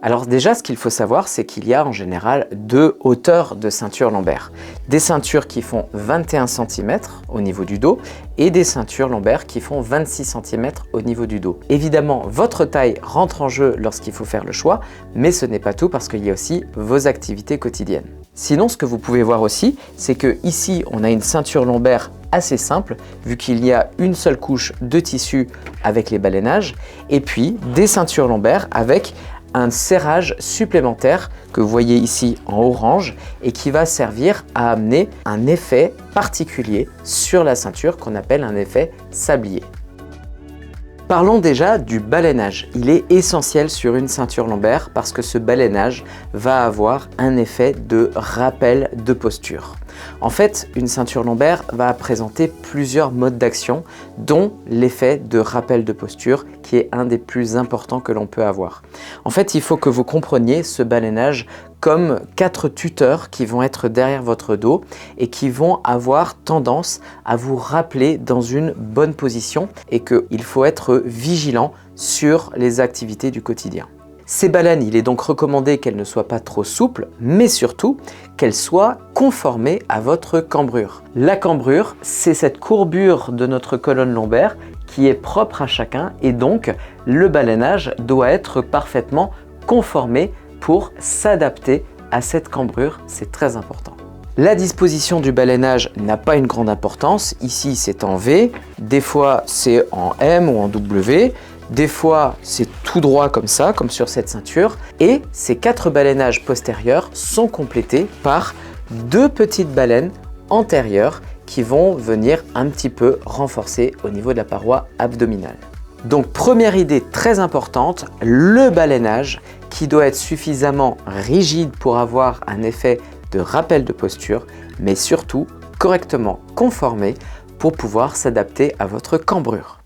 Alors déjà, ce qu'il faut savoir, c'est qu'il y a en général deux hauteurs de ceinture lombaire. Des ceintures qui font 21 cm au niveau du dos et des ceintures lombaires qui font 26 cm au niveau du dos. Évidemment, votre taille rentre en jeu lorsqu'il faut faire le choix, mais ce n'est pas tout parce qu'il y a aussi vos activités quotidiennes. Sinon, ce que vous pouvez voir aussi, c'est que ici, on a une ceinture lombaire assez simple, vu qu'il y a une seule couche de tissu avec les balaynages, et puis des ceintures lombaires avec un serrage supplémentaire que vous voyez ici en orange et qui va servir à amener un effet particulier sur la ceinture qu'on appelle un effet sablier. Parlons déjà du balaynage. Il est essentiel sur une ceinture lombaire parce que ce balaynage va avoir un effet de rappel de posture. En fait, une ceinture lombaire va présenter plusieurs modes d'action, dont l'effet de rappel de posture, qui est un des plus importants que l'on peut avoir. En fait, il faut que vous compreniez ce balaynage comme 4 tuteurs qui vont être derrière votre dos et qui vont avoir tendance à vous rappeler dans une bonne position et qu'il faut être vigilant sur les activités du quotidien. Ces baleines, il est donc recommandé qu'elles ne soient pas trop souples, mais surtout qu'elles soient conformées à votre cambrure. La cambrure, c'est cette courbure de notre colonne lombaire qui est propre à chacun et donc le balaynage doit être parfaitement conformé pour s'adapter à cette cambrure, c'est très important. La disposition du balaynage n'a pas une grande importance, ici c'est en V, des fois c'est en M ou en W, des fois c'est tout droit comme ça, comme sur cette ceinture, et ces 4 balaynages postérieurs sont complétés par 2 petites baleines antérieures qui vont venir un petit peu renforcer au niveau de la paroi abdominale. Donc première idée très importante, le balaynage qui doit être suffisamment rigide pour avoir un effet de rappel de posture, mais surtout correctement conformé pour pouvoir s'adapter à votre cambrure.